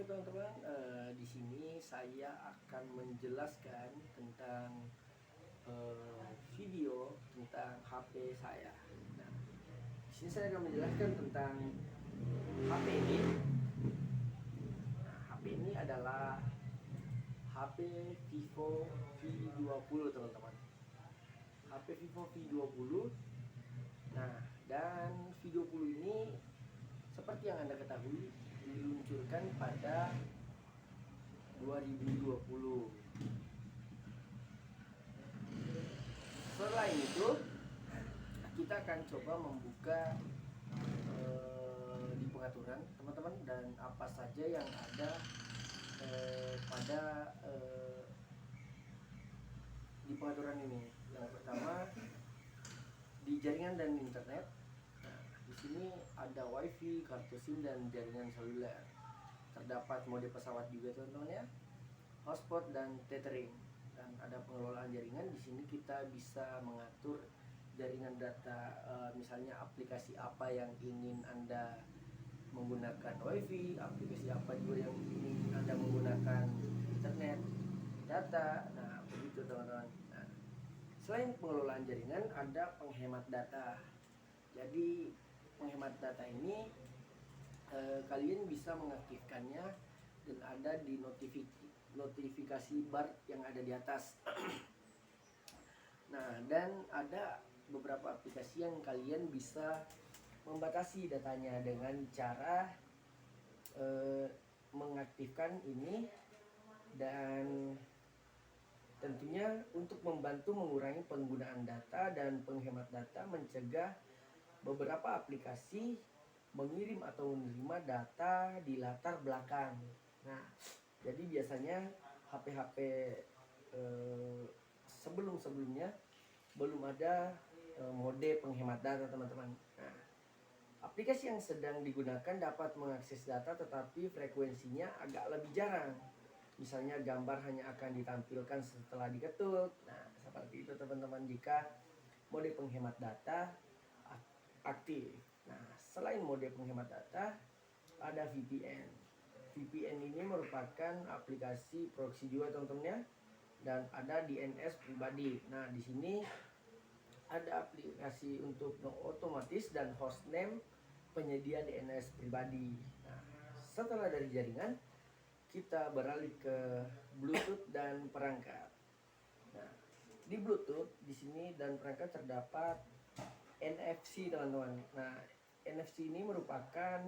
teman-teman, di sini saya akan menjelaskan tentang video tentang HP saya. Nah, di sini saya akan menjelaskan tentang HP ini. Nah, HP ini adalah HP Vivo V20 teman-teman. HP Vivo V20. Nah, dan V20 ini seperti yang Anda ketahui diluncurkan pada 2020. Selain itu, kita akan coba membuka di pengaturan teman-teman dan apa saja yang ada pada di pengaturan ini. Yang pertama, di jaringan dan internet. Nah, di sini ada WiFi, kartu SIM dan jaringan seluler. Terdapat mode pesawat juga teman-teman ya, hotspot dan tethering, dan ada pengelolaan jaringan. Di sini kita bisa mengatur jaringan data, misalnya aplikasi apa yang ingin Anda menggunakan WiFi, aplikasi apa juga yang ingin Anda menggunakan internet data. Nah, begitu teman-teman. Nah, selain pengelolaan jaringan, ada penghemat data. Jadi penghemat data ini kalian bisa mengaktifkannya dan ada di notifikasi bar yang ada di atas. Nah, dan ada beberapa aplikasi yang kalian bisa membatasi datanya dengan cara mengaktifkan ini, dan tentunya untuk membantu mengurangi penggunaan data dan penghemat data, mencegah beberapa aplikasi mengirim atau menerima data di latar belakang. Nah, jadi biasanya HP-HP sebelum-sebelumnya belum ada mode penghemat data teman-teman. Nah, aplikasi yang sedang digunakan dapat mengakses data tetapi frekuensinya agak lebih jarang. Misalnya gambar hanya akan ditampilkan setelah diketuk. Nah, seperti itu teman-teman jika mode penghemat data aktif. Nah, selain mode penghemat data, ada VPN. VPN ini merupakan aplikasi proxy juga teman-teman ya, dan ada DNS pribadi. Nah, di sini ada aplikasi untuk otomatis dan hostname penyedia DNS pribadi. Nah, setelah dari jaringan, kita beralih ke Bluetooth dan perangkat. Nah, di Bluetooth di sini dan perangkat terdapat NFC teman-teman. Nah, NFC ini merupakan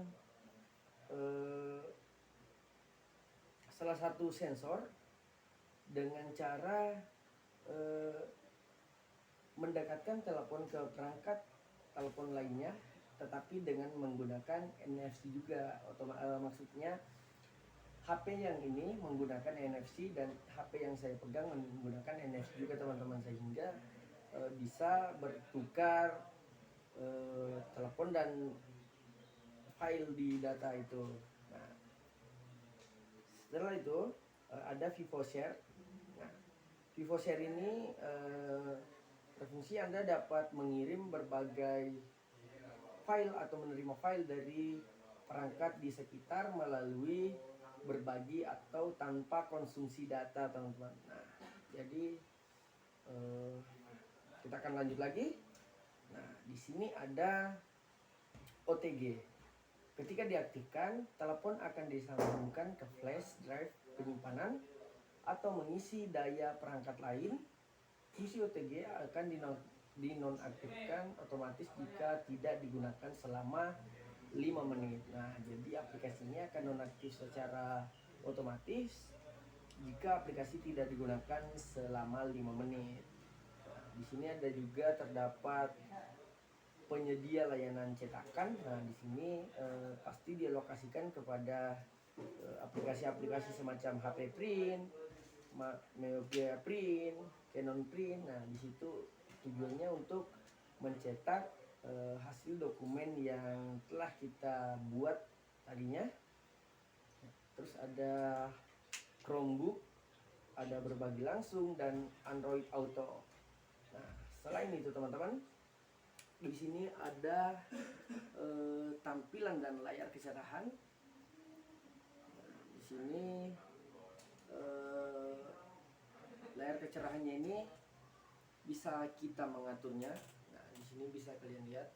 salah satu sensor dengan cara mendekatkan telepon ke perangkat telepon lainnya, tetapi dengan menggunakan NFC juga. Maksudnya HP yang ini menggunakan NFC dan HP yang saya pegang menggunakan NFC juga teman-teman, sehingga bisa bertukar telepon dan file di data itu. Nah, setelah itu ada VivoShare. Nah, VivoShare ini berfungsi Anda dapat mengirim berbagai file atau menerima file dari perangkat di sekitar melalui berbagi atau tanpa konsumsi data teman-teman. Nah, jadi kita akan lanjut lagi. Nah, di sini ada OTG. Ketika diaktifkan, telepon akan disambungkan ke flash drive penyimpanan atau mengisi daya perangkat lain. Fungsi OTG akan dinonaktifkan otomatis jika tidak digunakan selama 5 menit. Nah, jadi aplikasinya akan nonaktif secara otomatis jika aplikasi tidak digunakan selama 5 menit. Nah, di sini ada juga terdapat penyedia layanan cetakan. Nah, di sini pasti dialokasikan kepada aplikasi-aplikasi semacam HP Print, Myopia Print, Canon Print. Nah, di situ tujuannya untuk mencetak hasil dokumen yang telah kita buat tadinya. Terus ada Chromebook, ada berbagi langsung, dan Android Auto. Nah, selain itu teman-teman, di sini ada tampilan dan layar kecerahan. Di sini layar kecerahannya ini bisa kita mengaturnya. Nah, di sini bisa kalian lihat.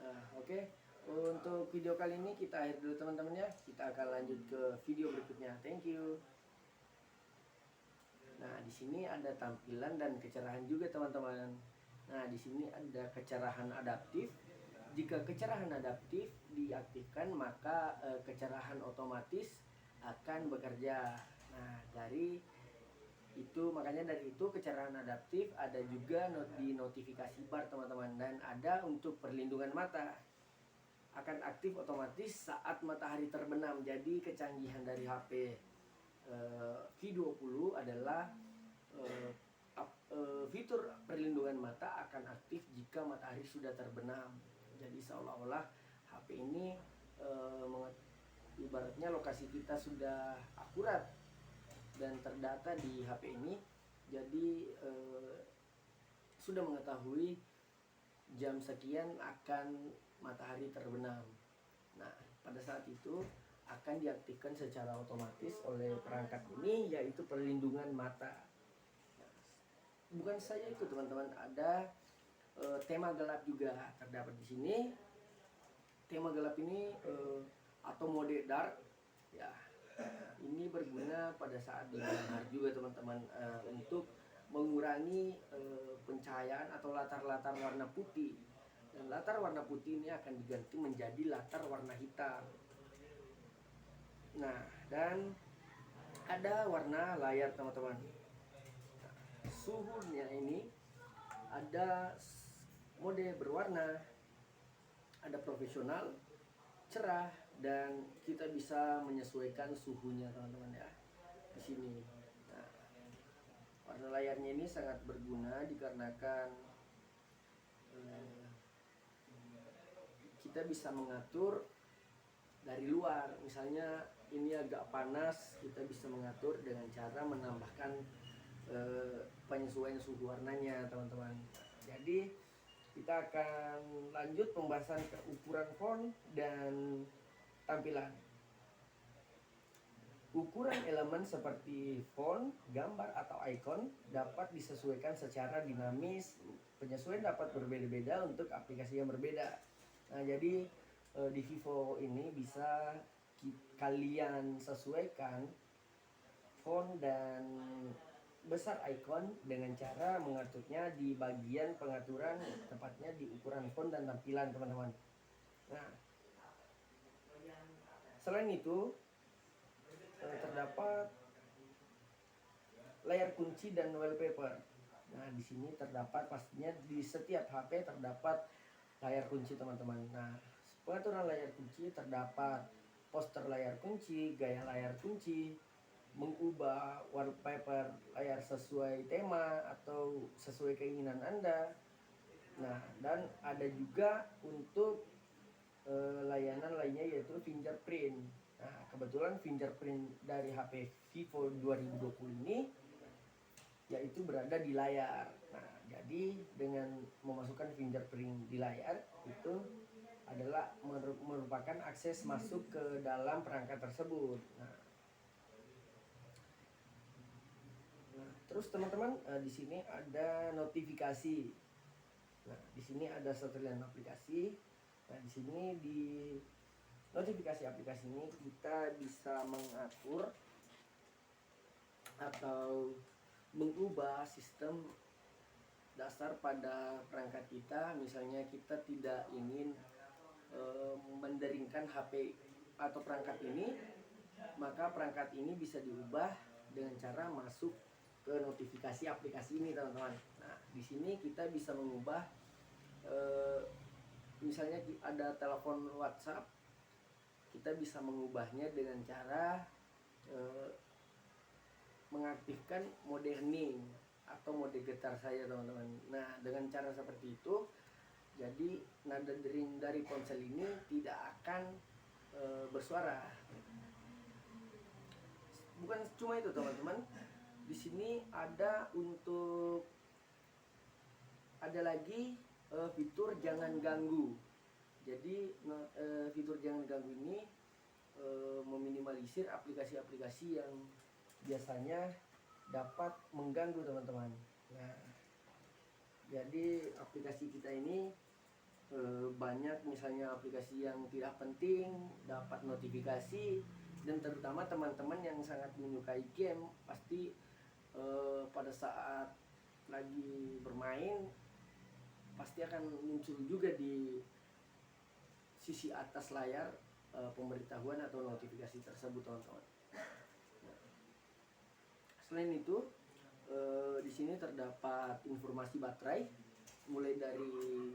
Nah, oke. Untuk video kali ini kita akhir dulu teman-teman ya. Kita akan lanjut ke video berikutnya. Thank you. Nah, di sini ada tampilan dan kecerahan juga teman-teman. Nah, di sini ada kecerahan adaptif. Jika kecerahan adaptif diaktifkan, maka kecerahan otomatis akan bekerja. Nah, makanya dari itu kecerahan adaptif ada juga di notifikasi bar teman-teman, dan ada untuk perlindungan mata. Akan aktif otomatis saat matahari terbenam. Jadi kecanggihan dari HP V20 adalah fitur perlindungan mata akan aktif jika matahari sudah terbenam. Jadi seolah-olah HP ini ibaratnya lokasi kita sudah akurat dan terdata di HP ini. Jadi sudah mengetahui jam sekian akan matahari terbenam. Nah, pada saat itu akan diaktifkan secara otomatis oleh perangkat ini, yaitu perlindungan mata. Bukan saja itu teman-teman, ada tema gelap juga terdapat di sini. Tema gelap ini atau mode dark ya, ini berguna pada saat di malam hari juga teman-teman, untuk mengurangi pencahayaan atau latar-latar warna putih. Dan latar warna putih ini akan diganti menjadi latar warna hitam. Nah, dan ada warna layar teman-teman. Suhunya ini ada mode berwarna, ada profesional, cerah, dan kita bisa menyesuaikan suhunya teman-teman ya di sini. Nah, warna layarnya ini sangat berguna dikarenakan kita bisa mengatur dari luar. Misalnya ini agak panas, kita bisa mengatur dengan cara menambahkan penyesuaian suhu warnanya teman-teman. Jadi kita akan lanjut pembahasan ke ukuran font dan tampilan. Ukuran elemen seperti font, gambar, atau icon dapat disesuaikan secara dinamis. Penyesuaian dapat berbeda-beda untuk aplikasi yang berbeda. Nah, jadi di Vivo ini bisa kalian sesuaikan font dan besar icon dengan cara mengaturnya di bagian pengaturan, tepatnya di ukuran font dan tampilan teman-teman. Nah, selain itu terdapat layar kunci dan wallpaper. Nah, di sini terdapat pastinya di setiap HP terdapat layar kunci teman-teman. Nah, pengaturan layar kunci terdapat poster layar kunci, gaya layar kunci, mengubah wallpaper layar sesuai tema atau sesuai keinginan Anda. Nah, dan ada juga untuk layanan lainnya yaitu fingerprint. Nah, kebetulan fingerprint dari HP Vivo 2020 ini yaitu berada di layar. Nah, jadi dengan memasukkan fingerprint di layar itu adalah merupakan akses masuk ke dalam perangkat tersebut. Nah, terus teman-teman, di sini ada notifikasi. Nah, di sini ada setelan aplikasi. Nah, di sini di notifikasi aplikasi ini kita bisa mengatur atau mengubah sistem dasar pada perangkat kita. Misalnya kita tidak ingin menderingkan HP atau perangkat ini, maka perangkat ini bisa diubah dengan cara masuk ke notifikasi aplikasi ini teman-teman. Nah, di sini kita bisa mengubah misalnya ada telepon WhatsApp, kita bisa mengubahnya dengan cara mengaktifkan mode hening atau mode getar saya teman-teman. Nah, dengan cara seperti itu, jadi nada dering dari ponsel ini tidak akan bersuara. Bukan cuma itu teman-teman, di sini ada lagi fitur jangan ganggu. Jadi fitur jangan ganggu ini meminimalisir aplikasi-aplikasi yang biasanya dapat mengganggu teman-teman. Nah, jadi aplikasi kita ini banyak misalnya aplikasi yang tidak penting dapat notifikasi, dan terutama teman-teman yang sangat menyukai game pasti pada saat lagi bermain pasti akan muncul juga di sisi atas layar pemberitahuan atau notifikasi tersebut, teman-teman. Selain itu, di sini terdapat informasi baterai, mulai dari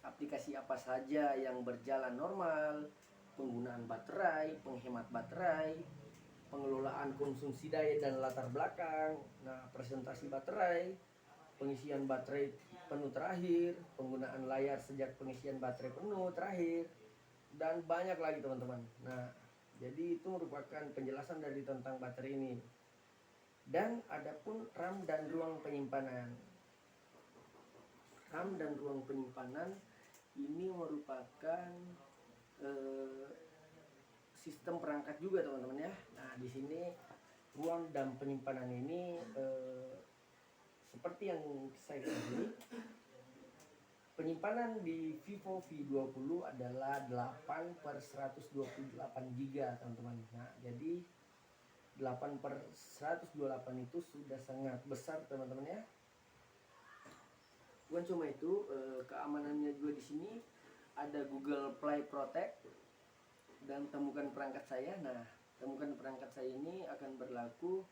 aplikasi apa saja yang berjalan normal, penggunaan baterai, penghemat baterai, pengelolaan konsumsi daya dan latar belakang, nah presentasi baterai, pengisian baterai penuh terakhir, penggunaan layar sejak pengisian baterai penuh terakhir, dan banyak lagi teman-teman. Nah, jadi itu merupakan penjelasan dari tentang baterai ini. Dan adapun RAM dan ruang penyimpanan. RAM dan ruang penyimpanan ini merupakan sistem perangkat juga teman-teman ya. Nah, di sini ruang dan penyimpanan ini seperti yang saya ketahui, penyimpanan di Vivo V20 adalah 8/128 GB teman-teman. Nah, jadi 8/128 itu sudah sangat besar teman-teman ya. Bukan cuma itu, keamanannya juga di sini ada Google Play Protect dan temukan perangkat saya. Nah, temukan perangkat saya ini akan berlaku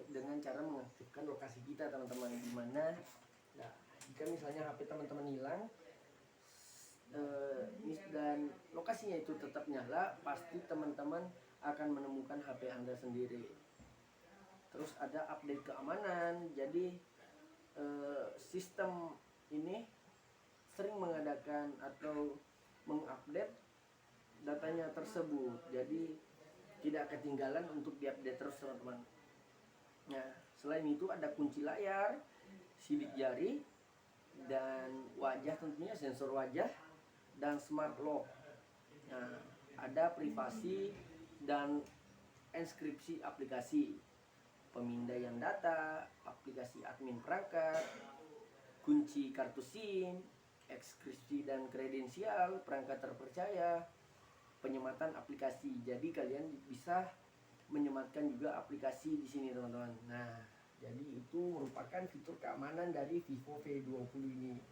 dengan cara mengaktifkan lokasi kita teman-teman, di mana nah, jika misalnya HP teman-teman hilang dan lokasinya itu tetap nyala, pasti teman-teman akan menemukan HP Anda sendiri. Terus ada update keamanan, jadi sistem ini sering mengadakan atau mengupdate datanya tersebut, jadi tidak ketinggalan untuk diupdate terus teman-teman. Nah, selain itu ada kunci layar, sidik jari, dan wajah, tentunya sensor wajah, dan smart lock. Nah, ada privasi dan enskripsi aplikasi, pemindaian data, aplikasi admin perangkat, kunci kartu SIM, ekskripsi dan kredensial perangkat terpercaya, penyematan aplikasi. Jadi kalian bisa menyematkan juga aplikasi di sini teman-teman. Nah, jadi itu merupakan fitur keamanan dari Vivo V20 ini.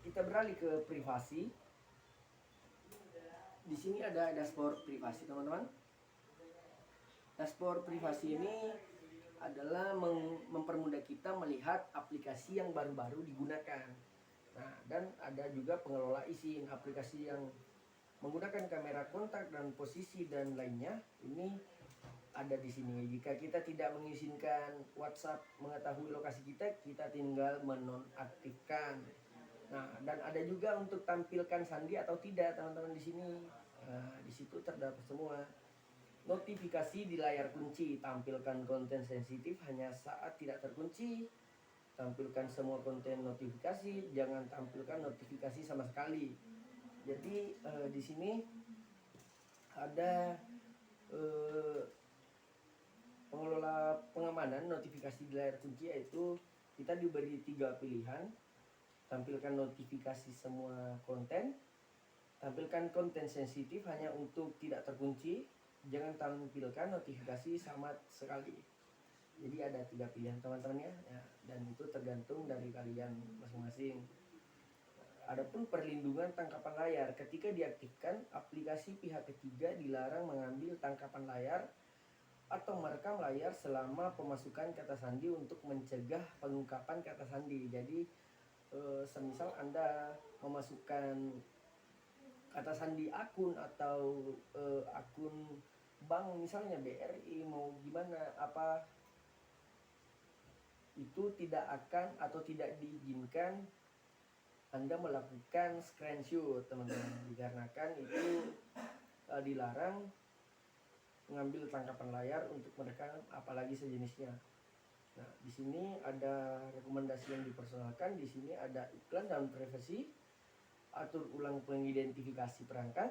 Kita beralih ke privasi. Di sini ada dashboard privasi teman-teman. Dashboard privasi ini adalah mempermudah kita melihat aplikasi yang baru-baru digunakan. Nah, dan ada juga pengelola izin aplikasi yang menggunakan kamera kontak dan posisi dan lainnya. Ini ada di sini. Jika kita tidak mengizinkan WhatsApp mengetahui lokasi kita, kita tinggal menonaktifkan. Nah, dan ada juga untuk tampilkan sandi atau tidak teman-teman di sini. Nah, di situ terdapat semua. Notifikasi di layar kunci, tampilkan konten sensitif hanya saat tidak terkunci. Tampilkan semua konten notifikasi, jangan tampilkan notifikasi sama sekali. Jadi di sini ada pengelola pengamanan notifikasi di layar kunci, yaitu kita diberi 3 pilihan. Tampilkan notifikasi semua konten, tampilkan konten sensitif hanya untuk tidak terkunci, jangan tampilkan notifikasi sama sekali. Jadi ada 3 pilihan teman-teman ya, dan itu tergantung dari kalian masing-masing. Adapun perlindungan tangkapan layar, ketika diaktifkan, aplikasi pihak ketiga dilarang mengambil tangkapan layar atau merekam layar selama pemasukan kata sandi untuk mencegah pengungkapan kata sandi. Jadi semisal Anda memasukkan kata sandi akun atau akun bank misalnya BRI mau gimana apa, itu tidak akan atau tidak diizinkan Anda melakukan screenshot teman-teman, dikarenakan itu dilarang mengambil tangkapan layar untuk merekam apalagi sejenisnya. Nah, di sini ada rekomendasi yang dipersoalkan, di sini ada iklan dan privasi, atur ulang pengidentifikasi perangkat,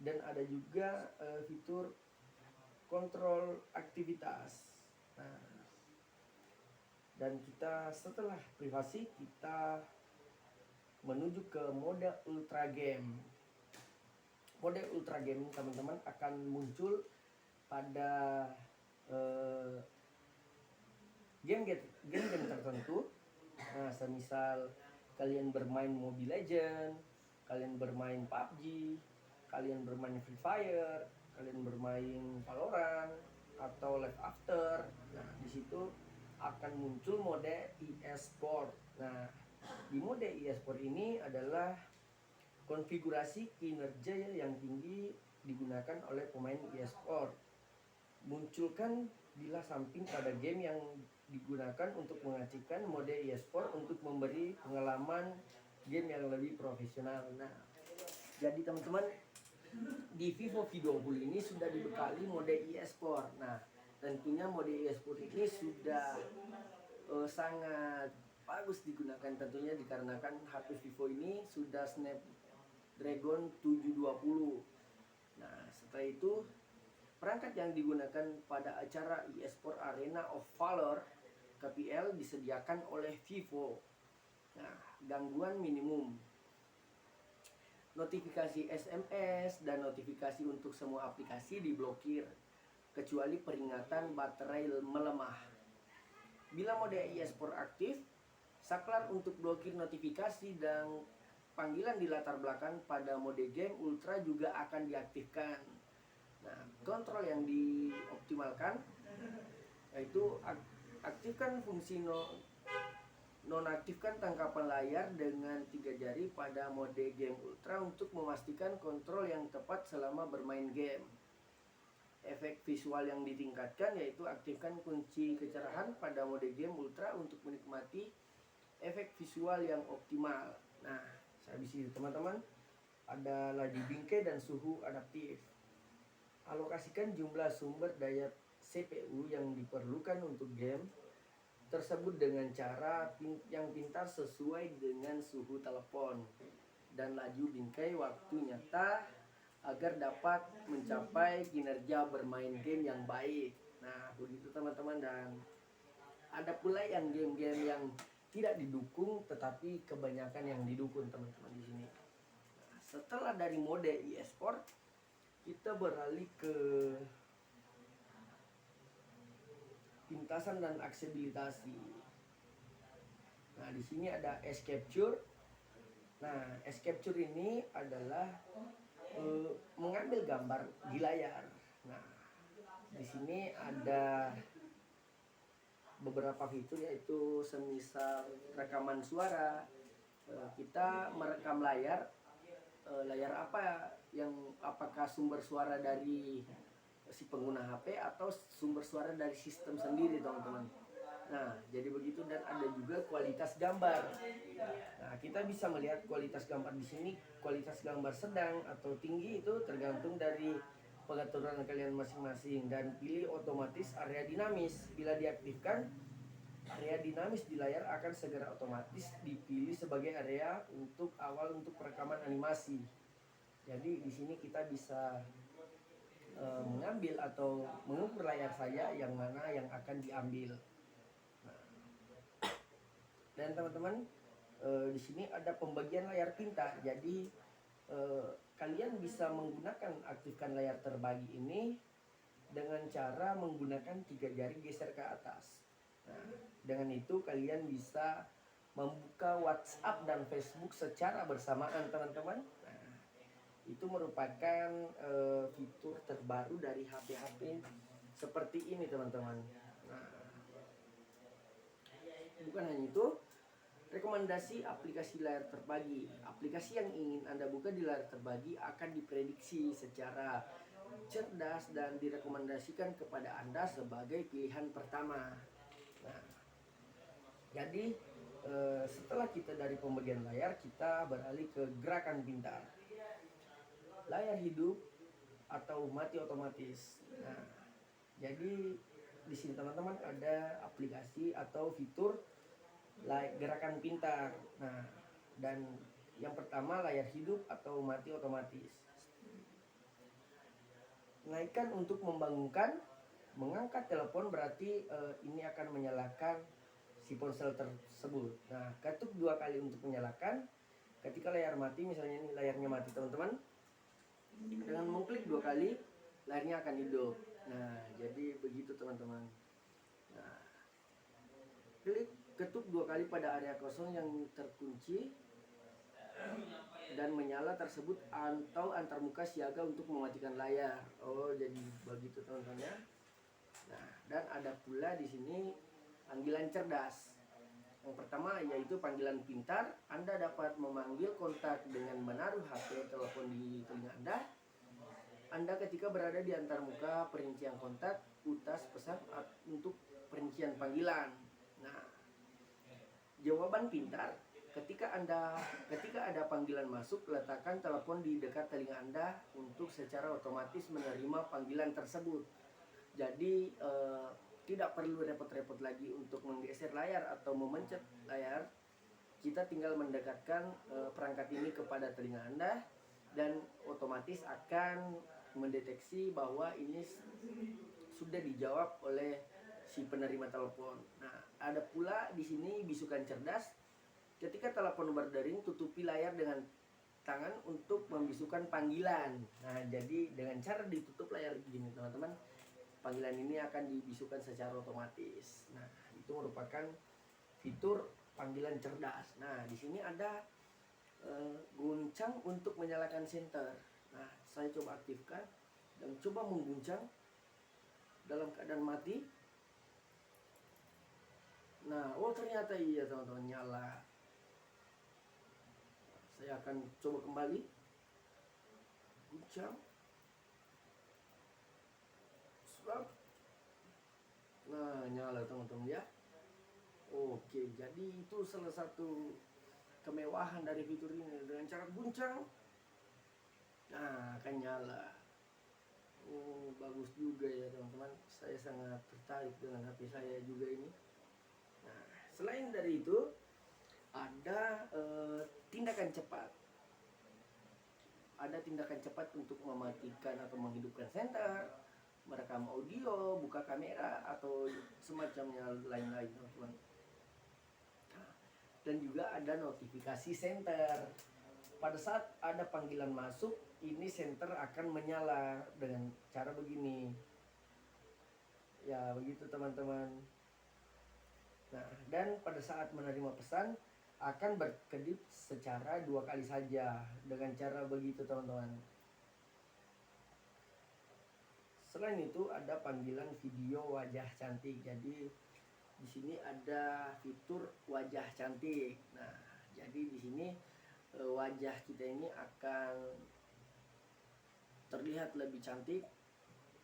dan ada juga fitur kontrol aktivitas. Nah, dan kita setelah privasi kita menuju ke mode ultra game. Mode ultra game teman-teman akan muncul pada game-game tertentu. Nah, semisal kalian bermain Mobile Legend, kalian bermain PUBG, kalian bermain Free Fire, kalian bermain Valorant atau Live After. Nah, di situ akan muncul mode e-sport. Nah, di mode e-sport ini adalah konfigurasi kinerja yang tinggi digunakan oleh pemain e-sport. Munculkan bila samping pada game yang digunakan untuk mengaktifkan mode e-sport untuk memberi pengalaman game yang lebih profesional. Nah, jadi teman-teman, di Vivo V20 ini sudah dibekali mode e-sport. Nah, tentunya mode e-sport ini sudah sangat bagus digunakan tentunya dikarenakan HP Vivo ini sudah Snapdragon 720. Nah, setelah itu perangkat yang digunakan pada acara e-sport Arena of Valor KPL disediakan oleh Vivo. Nah, gangguan minimum. Notifikasi SMS dan notifikasi untuk semua aplikasi diblokir kecuali peringatan baterai melemah. Bila mode e-sport aktif, saklar untuk blokir notifikasi dan panggilan di latar belakang pada mode game ultra juga akan diaktifkan. Nah, kontrol yang dioptimalkan yaitu aktifkan fungsi nonaktifkan tangkapan layar dengan 3 jari pada mode game ultra untuk memastikan kontrol yang tepat selama bermain game. Efek visual yang ditingkatkan yaitu aktifkan kunci kecerahan pada mode game ultra untuk menikmati efek visual yang optimal. Nah, habis itu teman-teman, ada laju bingkai dan suhu adaptif. Alokasikan jumlah sumber daya CPU yang diperlukan untuk game tersebut dengan cara yang pintar sesuai dengan suhu telepon dan laju bingkai waktu nyata agar dapat mencapai kinerja bermain game yang baik. Nah, begitu teman-teman, dan ada pula yang game-game yang tidak didukung tetapi kebanyakan yang didukung teman-teman di sini. Nah, setelah dari mode e-sport, kita beralih ke pintasan dan aksesibilitasi. Nah, di sini ada S-Capture. Nah, S-Capture ini adalah mengambil gambar di layar. Nah, di sini ada beberapa fitur yaitu semisal rekaman suara. Kita merekam layar apa yang apakah sumber suara dari si pengguna HP atau sumber suara dari sistem sendiri, teman-teman. Nah, jadi begitu, dan ada juga kualitas gambar. Nah, kita bisa melihat kualitas gambar di sini. Kualitas gambar sedang atau tinggi itu tergantung dari pengaturan kalian masing-masing, dan pilih otomatis area dinamis. Bila diaktifkan, area dinamis di layar akan segera otomatis dipilih sebagai area untuk awal untuk perekaman animasi. Jadi di sini kita bisa mengambil atau mengukur layar saya yang mana yang akan diambil. Nah, dan teman-teman, di sini ada pembagian layar pintar. Jadi kalian bisa menggunakan aktifkan layar terbagi ini dengan cara menggunakan 3 jari geser ke atas. Nah, dengan itu kalian bisa membuka WhatsApp dan Facebook secara bersamaan, teman-teman. Nah, itu merupakan fitur terbaru dari HP-HP seperti ini, teman-teman. Nah, bukan hanya itu, rekomendasi aplikasi layar terbagi. Aplikasi yang ingin Anda buka di layar terbagi akan diprediksi secara cerdas dan direkomendasikan kepada Anda sebagai pilihan pertama. Nah, jadi setelah kita dari pembagian layar, kita beralih ke gerakan pintar. Layar hidup atau mati otomatis. Nah, jadi di sini teman-teman ada aplikasi atau fitur gerakan pintar. Nah, dan Yang pertama layar hidup atau mati otomatis. Naikkan untuk membangunkan. Mengangkat telepon berarti ini akan menyalakan si ponsel tersebut. Nah, ketuk 2 kali untuk menyalakan. Ketika layar mati, misalnya ini layarnya mati teman-teman, dengan mengklik 2 kali layarnya akan hidup. Nah, jadi begitu teman-teman. Nah, ketuk 2 kali pada area kosong yang terkunci dan menyala tersebut atau antarmuka siaga untuk mematikan layar. Oh, jadi begitu teman-teman ya. Nah, dan ada pula di sini panggilan cerdas. Yang pertama yaitu panggilan pintar. Anda dapat memanggil kontak dengan menaruh HP telepon di telinga Anda. Anda ketika berada di antarmuka perincian kontak, utas pesan untuk perincian panggilan. Nah, jawaban pintar. Ketika ada panggilan masuk, letakkan telepon di dekat telinga Anda untuk secara otomatis menerima panggilan tersebut. Jadi tidak perlu repot-repot lagi untuk menggeser layar atau memencet layar. Kita tinggal mendekatkan perangkat ini kepada telinga Anda dan otomatis akan mendeteksi bahwa ini sudah dijawab oleh si penerima telepon. Nah, ada pula di sini bisukan cerdas. Ketika telepon berdering, tutupi layar dengan tangan untuk membisukan panggilan. Nah, jadi dengan cara ditutup layar begini teman-teman, panggilan ini akan dibisukan secara otomatis. Nah, itu merupakan fitur panggilan cerdas. Nah, di sini ada guncang untuk menyalakan senter. Nah, saya coba aktifkan dan coba mengguncang dalam keadaan mati. Nah, oh ternyata iya teman-teman, nyala. Saya akan coba kembali guncang. Nah, nyala teman-teman ya. Oke, jadi itu salah satu kemewahan dari fitur ini. Dengan cara guncang, nah akan nyala. Oh, bagus juga ya teman-teman. Saya sangat tertarik dengan HP saya juga ini. Nah, selain dari itu ada tindakan cepat. Ada tindakan cepat untuk mematikan atau menghidupkan senter, merekam audio, buka kamera atau semacamnya lain-lain teman-teman. Dan juga ada notifikasi senter. Pada saat ada panggilan masuk, ini senter akan menyala dengan cara begini. Ya, begitu teman-teman. Nah, dan pada saat menerima pesan akan berkedip secara 2 kali saja dengan cara begitu teman-teman. Selain itu ada panggilan video wajah cantik. Jadi di sini ada fitur wajah cantik. Nah, jadi di sini wajah kita ini akan terlihat lebih cantik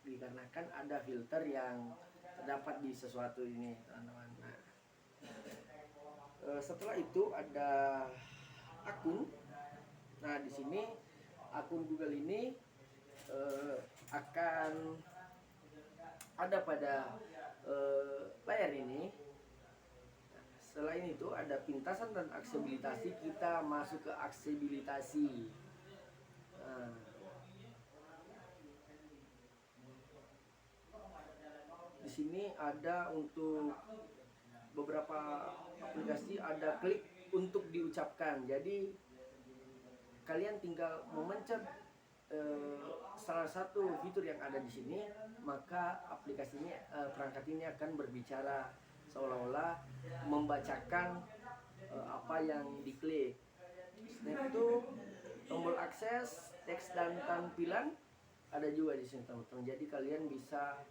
dikarenakan ada filter yang terdapat di sesuatu ini, teman-teman. Nah, setelah itu ada akun. Nah, di sini akun Google ini akan ada pada layar ini. Selain itu ada pintasan dan aksesibilitasi. Kita masuk ke aksesibilitasi. Nah, di sini ada untuk beberapa aplikasi ada klik untuk diucapkan. Jadi kalian tinggal memencet salah satu fitur yang ada di sini, maka aplikasi ini perangkat ini akan berbicara seolah-olah membacakan apa yang diklik. Selain itu tombol akses, teks dan tampilan ada juga di sini teman-teman. Jadi kalian bisa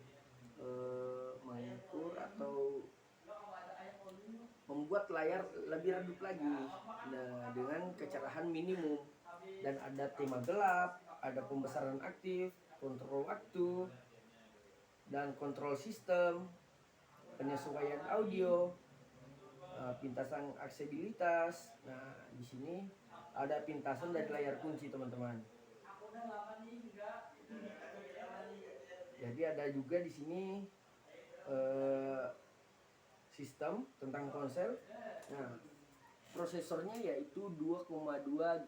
mengukur atau membuat layar lebih redup lagi, nah, dengan kecerahan minimum. Dan ada tema gelap, ada pembesaran aktif, kontrol waktu, dan kontrol sistem, penyesuaian audio, pintasan aksesibilitas. Nah, di sini ada pintasan dari layar kunci teman-teman. Jadi ada juga di sini sistem tentang ponsel. Nah, Prosesornya yaitu 2,2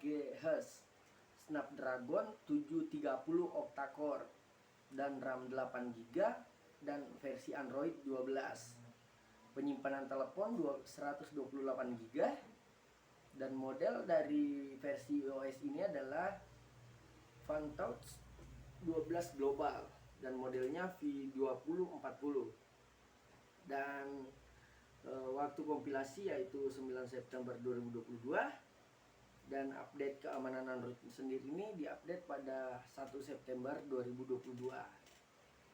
GHz, Snapdragon 730 octa-core, dan RAM 8 GB, dan versi Android 12. Penyimpanan telepon 128 GB, dan model dari versi OS ini adalah Fantouch 12 Global, dan modelnya V2040. Dan waktu kompilasi yaitu 9 September 2022, dan update keamanan Android sendiri ini diupdate pada 1 September 2022.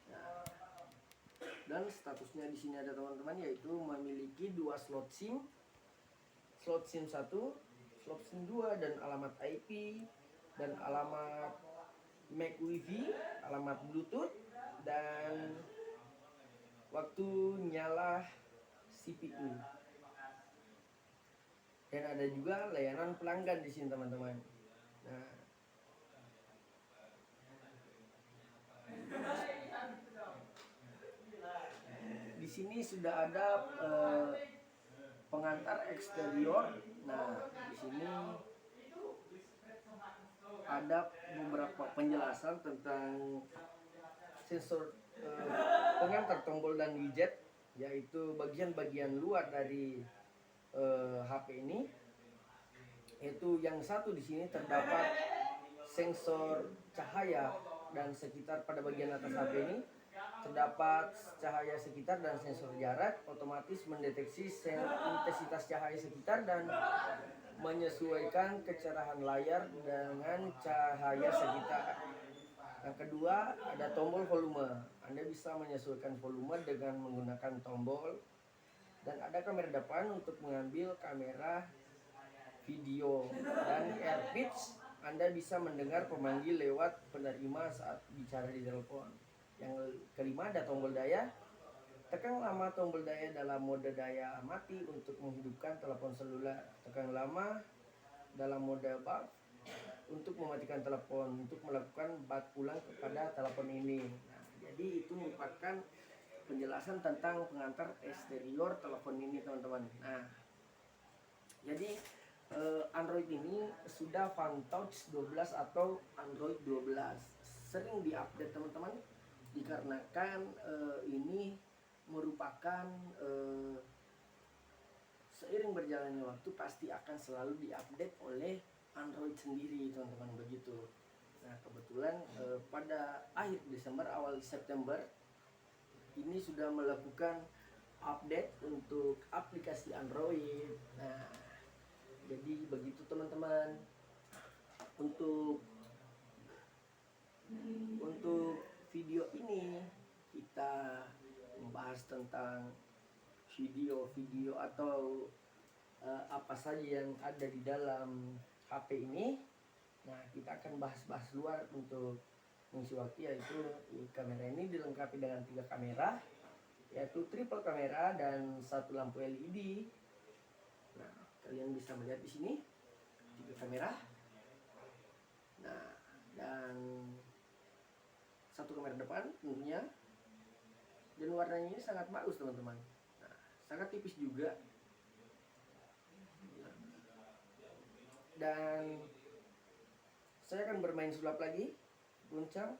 Nah, dan statusnya di sini ada teman-teman, yaitu memiliki 2 slot SIM, slot SIM 1, slot SIM 2, dan alamat IP, dan alamat MAC WiFi, alamat Bluetooth, dan waktu nyala CPU. Dan ada juga layanan pelanggan di sini teman-teman. Nah, di sini sudah ada pengantar eksterior. Nah, di sini ada beberapa penjelasan tentang sensor pengantar tombol dan widget, yaitu bagian-bagian luar dari HP ini. Yaitu yang satu di sini terdapat sensor cahaya dan sekitar pada bagian atas HP ini. Terdapat cahaya sekitar dan sensor jarak, otomatis mendeteksi intensitas cahaya sekitar dan menyesuaikan kecerahan layar dengan cahaya sekitar. Yang kedua, ada tombol volume. Anda bisa menyesuaikan volume dengan menggunakan tombol. Dan ada kamera depan untuk mengambil kamera video. Dan air pitch, Anda bisa mendengar pemanggil lewat penerima saat bicara di telepon. Yang kelima, ada tombol daya. Tekan lama tombol daya dalam mode daya mati untuk menghidupkan telepon seluler. Tekan lama dalam mode bulb untuk mematikan telepon, untuk melakukan bat ulang kepada telepon ini. Nah, jadi itu merupakan penjelasan tentang pengantar eksterior telepon ini teman-teman. Nah, jadi Android ini sudah Fantouch 12 atau Android 12. Sering diupdate teman-teman, dikarenakan ini merupakan seiring berjalannya waktu pasti akan selalu diupdate oleh Android sendiri teman-teman, begitu. Nah, kebetulan pada akhir Desember awal September ini sudah melakukan update untuk aplikasi Android. Nah, jadi begitu teman-teman. Untuk video ini kita membahas tentang video-video atau apa saja yang ada di dalam HP ini. Nah, kita akan bahas-bahas luar untuk mengisi waktu, yaitu kamera ini dilengkapi dengan 3 kamera, yaitu triple kamera dan 1 lampu LED. Nah, kalian bisa melihat di sini 3 kamera. Nah, dan 1 kamera depan tentunya. Dan warnanya ini sangat bagus teman-teman. Nah, sangat tipis juga. Dan saya akan bermain sulap lagi. Goncang,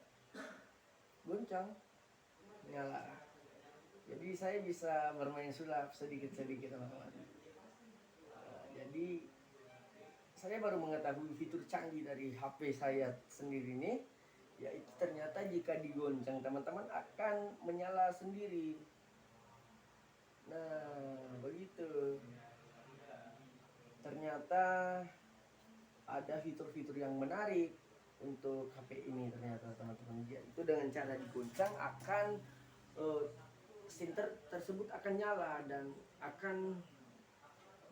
nyala. Jadi saya bisa bermain sulap sedikit-sedikit teman-teman. Jadi saya baru mengetahui fitur canggih dari HP saya sendiri ini, yaitu ternyata jika digoncang teman-teman akan menyala sendiri. Nah, begitu. Ternyata ada fitur-fitur yang menarik untuk HP ini ternyata teman-teman. Itu dengan cara digoncang akan SIM tersebut akan nyala dan akan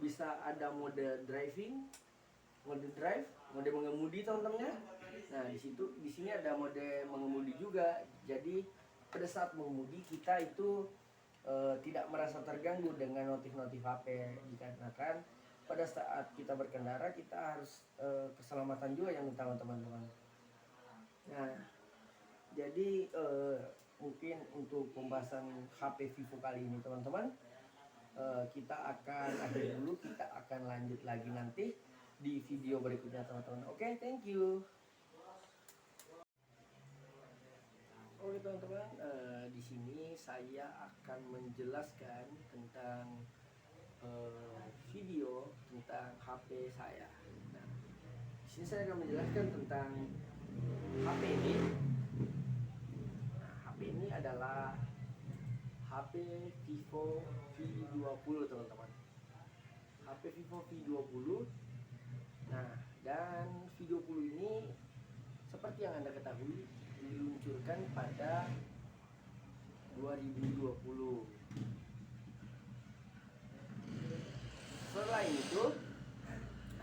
bisa ada mode driving, mode drive, mode mengemudi teman-teman ya. Nah, di sini ada mode mengemudi juga. Jadi pada saat mengemudi kita itu tidak merasa terganggu dengan notif-notif HP, dikarenakan pada saat kita berkendara kita harus keselamatan juga yang utama teman-teman. Nah, jadi mungkin untuk pembahasan HP Vivo kali ini teman-teman, kita akan akhiri dulu, kita akan lanjut lagi nanti di video berikutnya teman-teman. Oke, thank you. Oke teman-teman, di sini saya akan menjelaskan tentang video tentang HP saya. Nah, di sini saya akan menjelaskan tentang HP ini. Nah, HP ini adalah HP Vivo V20 teman-teman. HP Vivo V20. Nah, dan V20 ini seperti yang Anda ketahui diluncurkan pada 2020. Selain itu,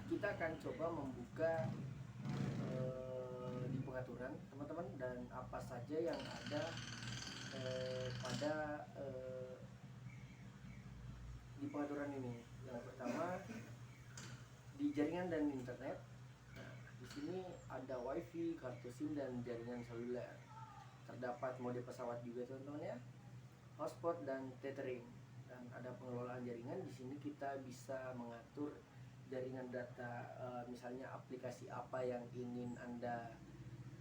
kita akan coba membuka di pengaturan teman-teman, dan apa saja yang ada pada di pengaturan ini. Yang pertama, di jaringan dan internet. Nah, di sini ada WiFi, kartu SIM, dan jaringan seluler. Terdapat mode pesawat juga teman-teman ya, hotspot dan tethering. Dan ada pengelolaan jaringan. Di sini kita bisa mengatur jaringan data, misalnya aplikasi apa yang ingin Anda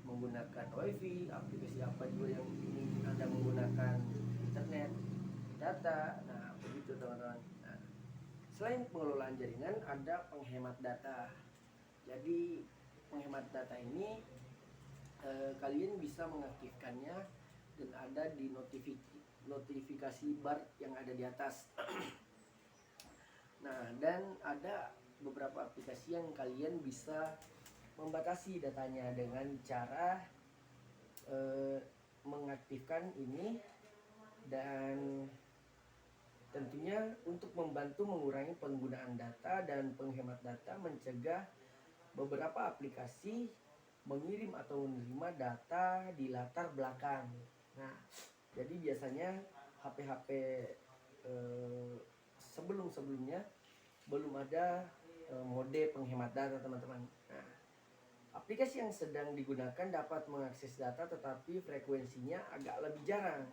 menggunakan WiFi, aplikasi apa juga yang ingin Anda menggunakan internet data. Nah, begitu teman-teman. Nah, selain pengelolaan jaringan, ada penghemat data. Jadi penghemat data ini kalian bisa mengaktifkannya dan ada di notifikasi bar yang ada di atas. Nah, dan ada beberapa aplikasi yang kalian bisa membatasi datanya dengan cara mengaktifkan ini, dan tentunya untuk membantu mengurangi penggunaan data dan penghemat data, mencegah beberapa aplikasi mengirim atau menerima data di latar belakang. Nah, jadi biasanya HP-HP sebelumnya belum ada mode penghemat data teman-teman. Nah, aplikasi yang sedang digunakan dapat mengakses data tetapi frekuensinya agak lebih jarang.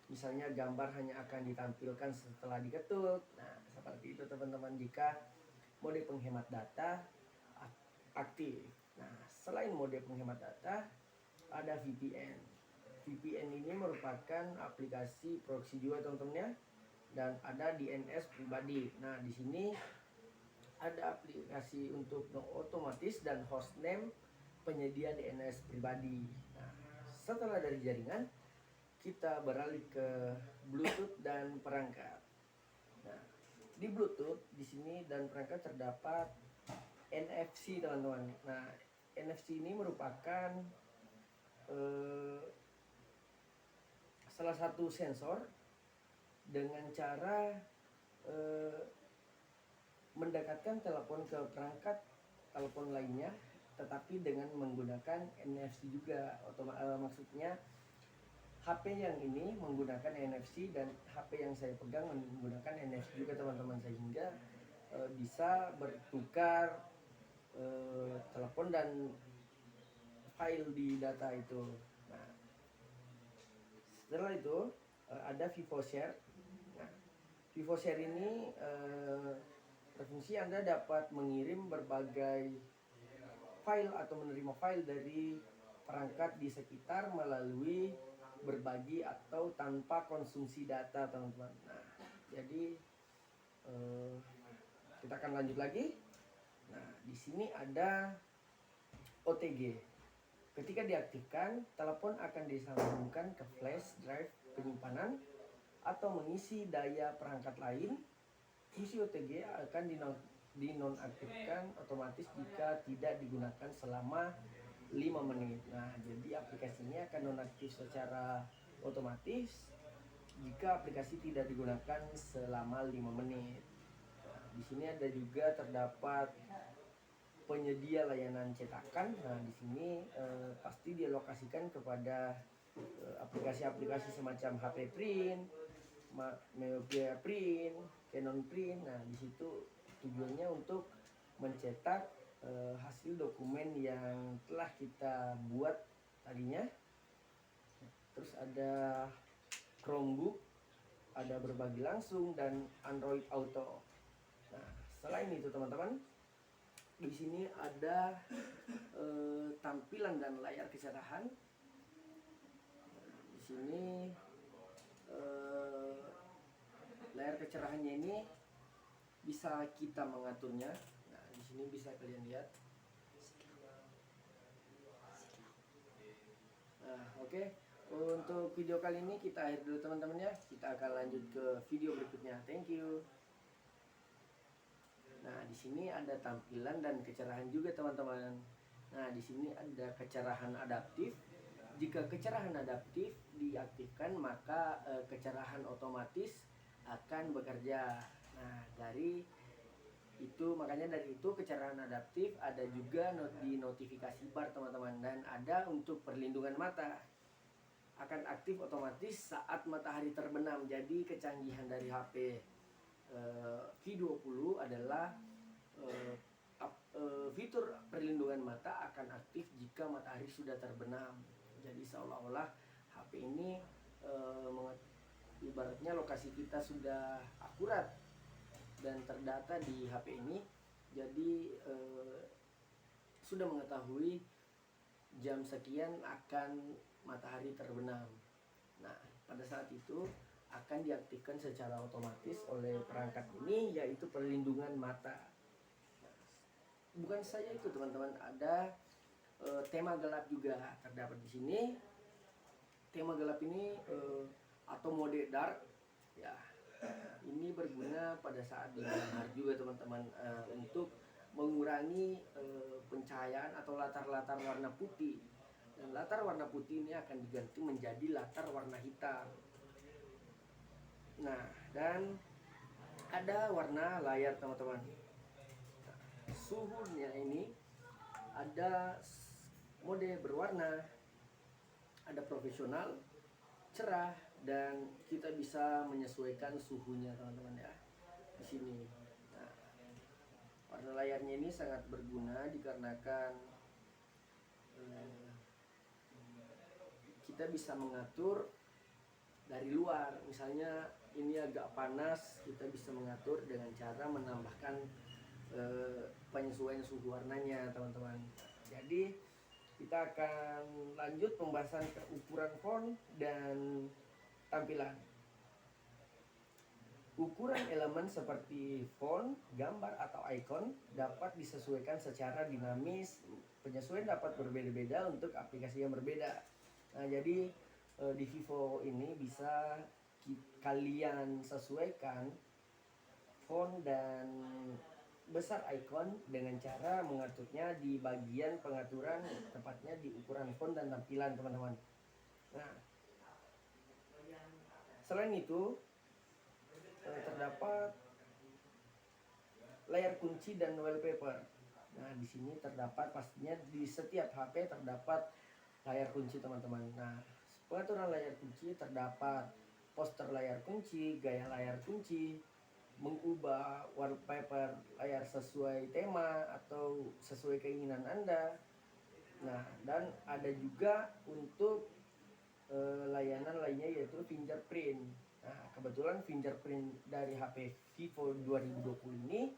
Misalnya gambar hanya akan ditampilkan setelah diketuk. Nah, seperti itu teman-teman jika mode penghemat data aktif. Nah, selain mode penghemat data, ada VPN. VPN ini merupakan aplikasi proxy juga teman-teman ya, dan ada DNS pribadi. Nah, di sini ada aplikasi untuk otomatis dan hostname penyedia DNS pribadi. Nah, setelah dari jaringan, kita beralih ke Bluetooth dan perangkat. Nah, di Bluetooth di sini dan perangkat terdapat NFC teman-teman. Nah, NFC ini merupakan salah satu sensor dengan cara mendekatkan telepon ke perangkat telepon lainnya, tetapi dengan menggunakan NFC juga. Maksudnya HP yang ini menggunakan NFC dan HP yang saya pegang menggunakan NFC juga teman-teman, sehingga bisa bertukar telepon dan file di data itu. Nah, setelah itu ada VivoShare. Nah, VivoShare ini berfungsi Anda dapat mengirim berbagai file atau menerima file dari perangkat di sekitar melalui berbagi atau tanpa konsumsi data teman-teman. Nah, jadi kita akan lanjut lagi. Nah, di sini ada OTG. Ketika diaktifkan, telepon akan disambungkan ke flash drive penyimpanan atau mengisi daya perangkat lain. Fungsi OTG akan dinonaktifkan otomatis jika tidak digunakan selama 5 menit. Nah, jadi aplikasinya akan nonaktif secara otomatis jika aplikasi tidak digunakan selama 5 menit. Nah, di sini ada juga terdapat penyedia layanan cetakan. Nah, di sini pasti dialokasikan kepada aplikasi-aplikasi semacam HP Print, Myopia Print, Canon Print. Nah, di situ tujuannya untuk mencetak hasil dokumen yang telah kita buat tadinya. Terus ada Chromebook. ada berbagi langsung, dan Android Auto. Nah, selain itu teman-teman, di sini ada tampilan dan layar kecerahan. Di sini layar kecerahannya ini bisa kita mengaturnya. Nah, di sini bisa kalian lihat. Nah, oke. Untuk video kali ini kita akhir dulu teman-teman ya. Kita akan lanjut ke video berikutnya. Thank you. Nah, di sini ada tampilan dan kecerahan juga teman-teman. Nah, di sini ada kecerahan adaptif. Jika kecerahan adaptif diaktifkan, maka kecerahan otomatis akan bekerja. Nah, makanya dari itu kecerahan adaptif ada juga di notifikasi bar teman-teman, dan ada untuk perlindungan mata. Akan aktif otomatis saat matahari terbenam. Jadi kecanggihan dari HP V20 adalah fitur perlindungan mata akan aktif jika matahari sudah terbenam. Jadi seolah-olah HP ini ibaratnya lokasi kita sudah akurat dan terdata di HP ini. Jadi sudah mengetahui jam sekian akan matahari terbenam. Nah, pada saat itu akan diaktifkan secara otomatis oleh perangkat ini, yaitu perlindungan mata. Nah, bukan saja itu teman-teman, ada tema gelap juga terdapat di sini. Tema gelap ini atau mode dark ya, ini berguna pada saat di malam hari juga teman-teman, untuk mengurangi pencahayaan atau latar-latar warna putih. Dan latar warna putih ini akan diganti menjadi latar warna hitam. Nah, dan ada warna layar teman-teman. Suhunya ini ada mode berwarna, ada profesional, cerah, dan kita bisa menyesuaikan suhunya teman-teman ya di sini. Nah, warna layarnya ini sangat berguna dikarenakan kita bisa mengatur dari luar. Misalnya ini agak panas, kita bisa mengatur dengan cara menambahkan penyesuaian suhu warnanya teman-teman. Jadi kita akan lanjut pembahasan ke ukuran font dan tampilan. Ukuran elemen seperti font, gambar, atau icon dapat disesuaikan secara dinamis. Penyesuaian dapat berbeda-beda untuk aplikasi yang berbeda. Nah, jadi di Vivo ini bisa kalian sesuaikan font dan besar icon dengan cara mengaturnya di bagian pengaturan, tepatnya di ukuran font dan tampilan teman-teman. Nah, selain itu terdapat layar kunci dan wallpaper. Nah, di sini terdapat pastinya di setiap HP terdapat layar kunci teman-teman. Nah, pengaturan layar kunci terdapat poster layar kunci, gaya layar kunci, mengubah wallpaper layar sesuai tema atau sesuai keinginan Anda. Nah, dan ada juga untuk layanan lainnya yaitu fingerprint. Nah, kebetulan fingerprint dari HP Vivo 2020 ini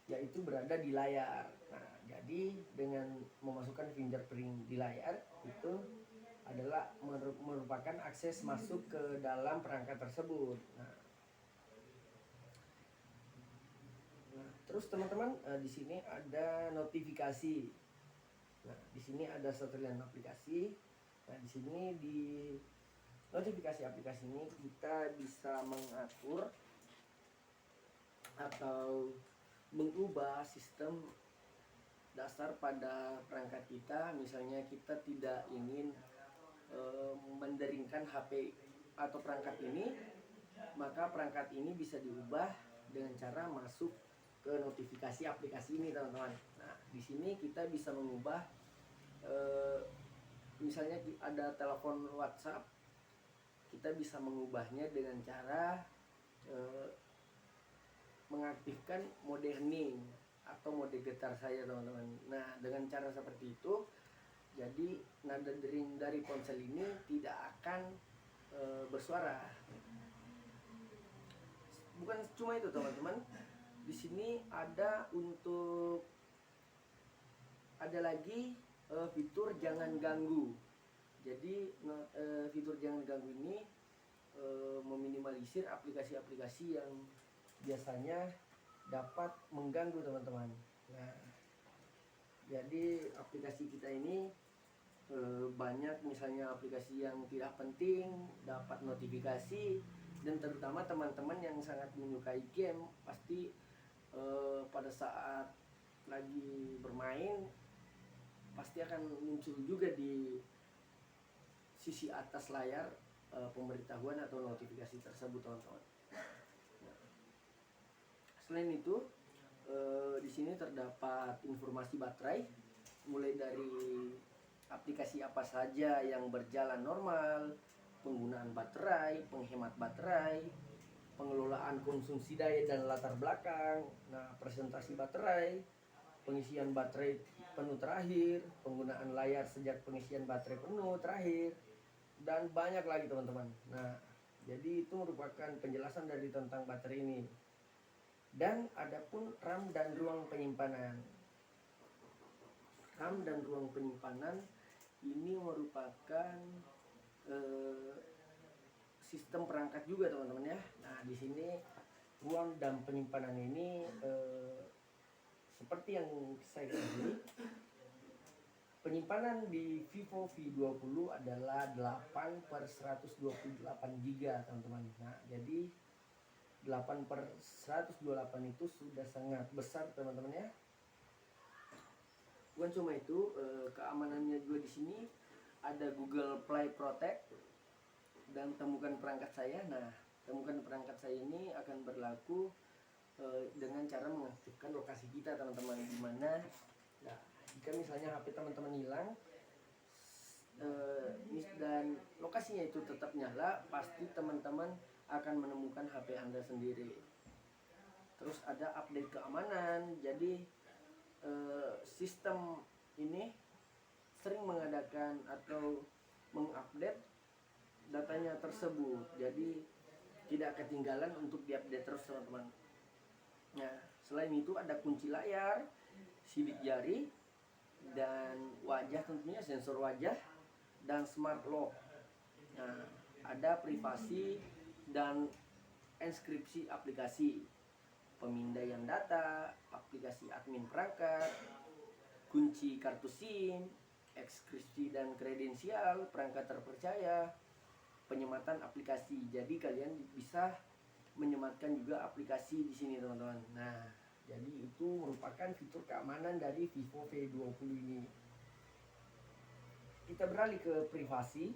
yaitu berada di layar. Nah, jadi dengan memasukkan fingerprint di layar itu adalah merupakan akses masuk ke dalam perangkat tersebut. Nah, terus teman-teman, di sini ada notifikasi. Nah, di sini ada setelan aplikasi. Nah, di sini di notifikasi aplikasi ini kita bisa mengatur atau mengubah sistem dasar pada perangkat kita. Misalnya kita tidak ingin menderingkan HP atau perangkat ini, maka perangkat ini bisa diubah dengan cara masuk ke notifikasi aplikasi ini teman-teman. Nah, di sini kita bisa mengubah misalnya ada telepon WhatsApp, kita bisa mengubahnya dengan cara mengaktifkan mode hening atau mode getar saya teman-teman. Nah, dengan cara seperti itu, jadi nada dering dari ponsel ini tidak akan bersuara. bukan cuma itu teman-teman, di sini ada lagi fitur jangan ganggu. Jadi fitur jangan ganggu ini meminimalisir aplikasi-aplikasi yang biasanya dapat mengganggu teman-teman. Nah, jadi aplikasi kita ini banyak misalnya aplikasi yang tidak penting dapat notifikasi, dan terutama teman-teman yang sangat menyukai game pasti pada saat lagi bermain pasti akan muncul juga di sisi atas layar pemberitahuan atau notifikasi tersebut teman-teman. Nah, selain itu di sini terdapat informasi baterai mulai dari aplikasi apa saja yang berjalan normal, penggunaan baterai, penghemat baterai, pengelolaan konsumsi daya dan latar belakang, nah presentasi baterai, pengisian baterai penuh terakhir, penggunaan layar sejak pengisian baterai penuh terakhir, dan banyak lagi teman-teman. Nah, jadi itu merupakan penjelasan dari tentang baterai ini. Dan adapun RAM dan ruang penyimpanan. RAM dan ruang penyimpanan ini merupakan sistem perangkat juga teman-teman ya. Nah, di sini ruang dan penyimpanan ini seperti yang saya katakan, penyimpanan di Vivo V20 adalah 8/128 GB teman-teman. Nah, jadi 8/128 itu sudah sangat besar teman-teman ya. Bukan cuma itu, keamanannya juga di sini ada Google Play Protect dan temukan perangkat saya. Nah, temukan perangkat saya ini akan berlaku dengan cara mengaktifkan lokasi kita teman-teman, di mana nah, jika misalnya HP teman-teman hilang dan lokasinya itu tetap nyala, pasti teman-teman akan menemukan HP Anda sendiri. Terus ada update keamanan. Jadi sistem ini sering mengadakan atau mengupdate datanya tersebut, jadi tidak ketinggalan untuk diupdate terus teman-teman. Nah, selain itu ada kunci layar, sidik jari, dan wajah, tentunya sensor wajah, dan smart lock. Nah, ada privasi dan enskripsi aplikasi, pemindaian data, aplikasi admin perangkat, kunci kartu SIM, ekskripsi dan kredensial perangkat terpercaya, penyematan aplikasi. Jadi kalian bisa menyematkan juga aplikasi di sini teman-teman. Nah, jadi itu merupakan fitur keamanan dari Vivo V20 ini. Kita beralih ke privasi.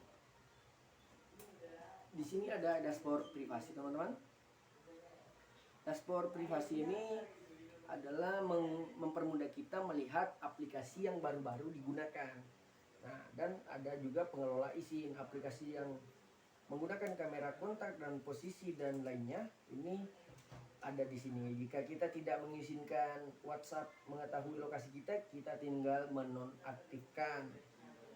Di sini ada dashboard privasi teman-teman. Dashboard privasi ini adalah mempermudah kita melihat aplikasi yang baru-baru digunakan. Nah, dan ada juga pengelola izin aplikasi yang menggunakan kamera kontak dan posisi dan lainnya. Ini ada di sini. Jika kita tidak mengizinkan WhatsApp mengetahui lokasi kita, kita tinggal menonaktifkan.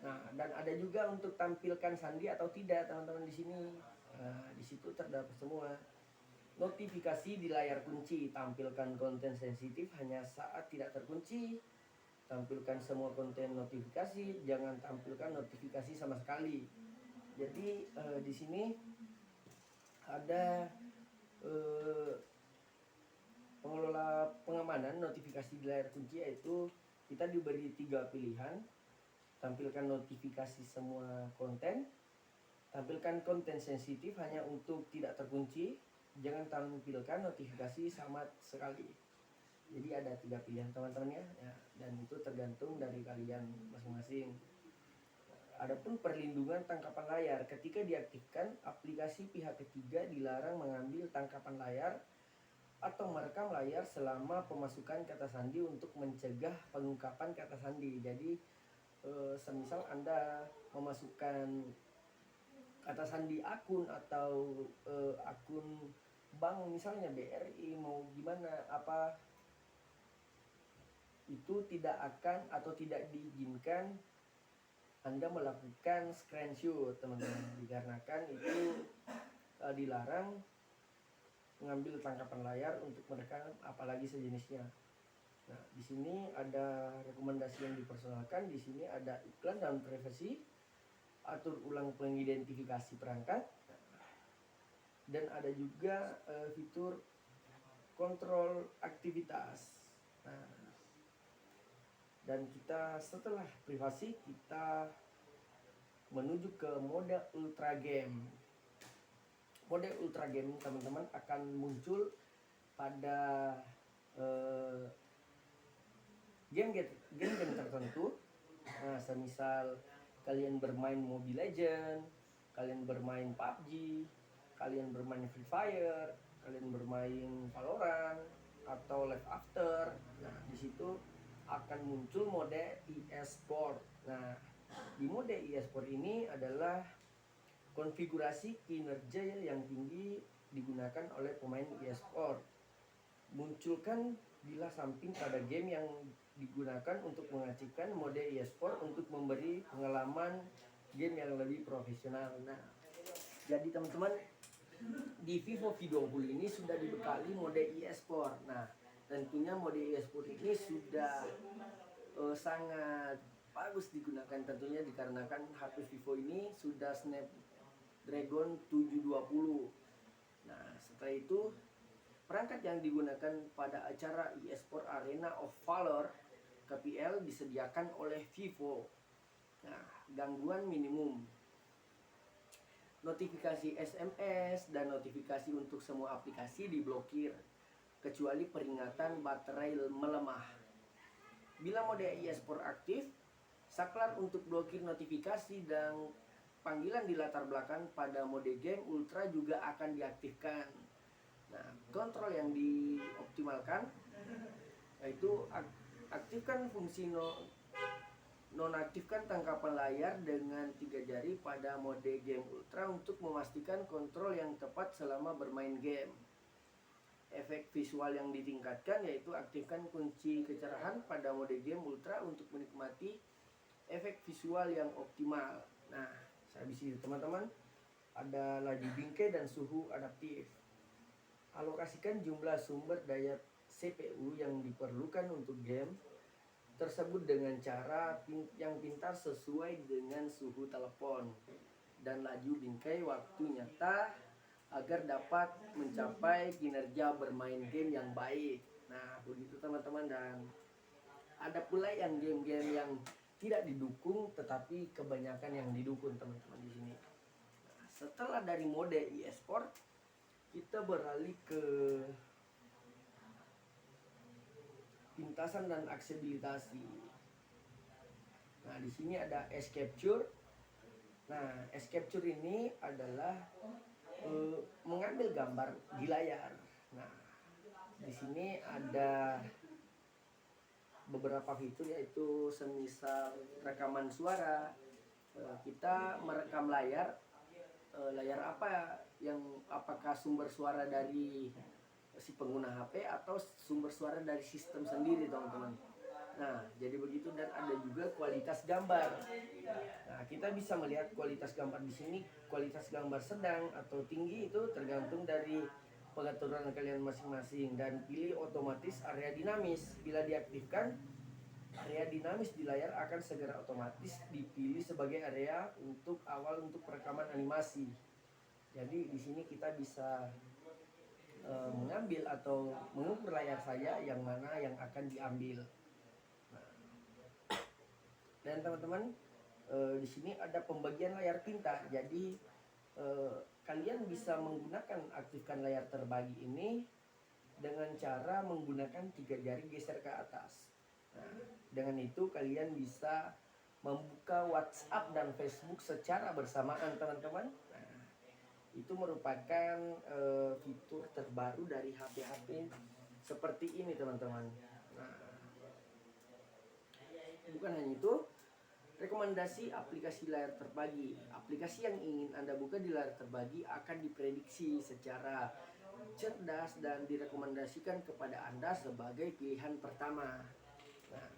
Nah, dan ada juga untuk tampilkan sandi atau tidak teman-teman di sini. Nah, di situ terdapat semua. Notifikasi di layar kunci, tampilkan konten sensitif hanya saat tidak terkunci. Tampilkan semua konten notifikasi, jangan tampilkan notifikasi sama sekali. Jadi di sini ada pengelola pengamanan notifikasi di layar kunci, yaitu kita diberi 3 pilihan. Tampilkan notifikasi semua konten, tampilkan konten sensitif hanya untuk tidak terkunci, jangan tampilkan notifikasi sama sekali. Jadi ada 3 pilihan teman-teman ya, dan itu tergantung dari kalian masing-masing. Adapun perlindungan tangkapan layar, ketika diaktifkan, aplikasi pihak ketiga dilarang mengambil tangkapan layar atau merekam layar selama pemasukan kata sandi untuk mencegah pengungkapan kata sandi. Jadi semisal Anda memasukkan kata sandi akun atau akun bank misalnya BRI mau gimana apa, itu tidak akan atau tidak diizinkan Anda melakukan screenshot teman-teman, dikarenakan itu dilarang mengambil tangkapan layar untuk merekam apalagi sejenisnya. Nah, di sini ada rekomendasi yang dipersonalkan, di sini ada iklan dan privasi, atur ulang pengidentifikasi perangkat, dan ada juga fitur kontrol aktivitas. Nah, dan kita setelah privasi kita menuju ke mode ultra game. Mode ultra game teman-teman akan muncul pada game-game tertentu. Nah, semisal kalian bermain Mobile Legend, kalian bermain PUBG, kalian bermain Free Fire, kalian bermain Valorant atau Live After. Nah, di situ akan muncul mode e-sport. Nah, di mode e-sport ini adalah konfigurasi kinerja yang tinggi digunakan oleh pemain e-sport. Munculkan bila samping pada game yang digunakan untuk mengaktifkan mode e-sport untuk memberi pengalaman game yang lebih profesional. Nah, jadi teman-teman, di Vivo V20 ini sudah dibekali mode e-sport. Nah, tentunya mode e-sport ini sudah sangat bagus digunakan, tentunya dikarenakan HP Vivo ini sudah Snapdragon 720. Nah, setelah itu perangkat yang digunakan pada acara e-sport Arena of Valor KPL disediakan oleh Vivo. Nah, gangguan minimum. Notifikasi SMS dan notifikasi untuk semua aplikasi diblokir, kecuali peringatan baterai melemah. Bila mode e-sport aktif, saklar untuk blokir notifikasi dan panggilan di latar belakang pada mode game ultra juga akan diaktifkan. Nah, kontrol yang dioptimalkan yaitu aktifkan fungsi nonaktifkan tangkapan layar dengan 3 jari pada mode game ultra untuk memastikan kontrol yang tepat selama bermain game. Efek visual yang ditingkatkan yaitu aktifkan kunci kecerahan pada mode game ultra untuk menikmati efek visual yang optimal. Nah, habis itu teman-teman, ada laju bingkai dan suhu adaptif. Alokasikan jumlah sumber daya CPU yang diperlukan untuk game tersebut dengan cara yang pintar sesuai dengan suhu telepon dan laju bingkai waktu nyata agar dapat mencapai kinerja bermain game yang baik. Nah, begitu teman-teman, dan ada pula yang game-game yang tidak didukung tetapi kebanyakan yang didukung teman-teman di sini. Nah, setelah dari mode e-sport, kita beralih ke pintasan dan aksesibilitas. Nah, di sini ada S-Capture. Nah, S-Capture ini adalah mengambil gambar di layar. Nah, di sini ada beberapa fitur, yaitu semisal rekaman suara. Kita merekam layar apa yang, apakah sumber suara dari si pengguna HP atau sumber suara dari sistem sendiri teman-teman. Nah, jadi begitu, dan ada juga kualitas gambar. Nah, kita bisa melihat kualitas gambar di sini. Kualitas gambar sedang atau tinggi itu tergantung dari pengaturan kalian masing-masing, dan pilih otomatis area dinamis. Bila diaktifkan, area dinamis di layar akan segera otomatis dipilih sebagai area untuk awal untuk perekaman animasi. Jadi di sini kita bisa mengambil atau mengukur layar saya yang mana yang akan diambil. Nah, dan teman-teman, di sini ada pembagian layar pintar. Jadi kalian bisa menggunakan aktifkan layar terbagi ini dengan cara menggunakan 3 jari geser ke atas. Nah, dengan itu kalian bisa membuka WhatsApp dan Facebook secara bersamaan teman-teman. Nah, itu merupakan fitur terbaru dari HP-HP seperti ini teman-teman. Nah, bukan hanya itu, rekomendasi aplikasi layar terbagi. Aplikasi yang ingin Anda buka di layar terbagi akan diprediksi secara cerdas dan direkomendasikan kepada Anda sebagai pilihan pertama. Nah,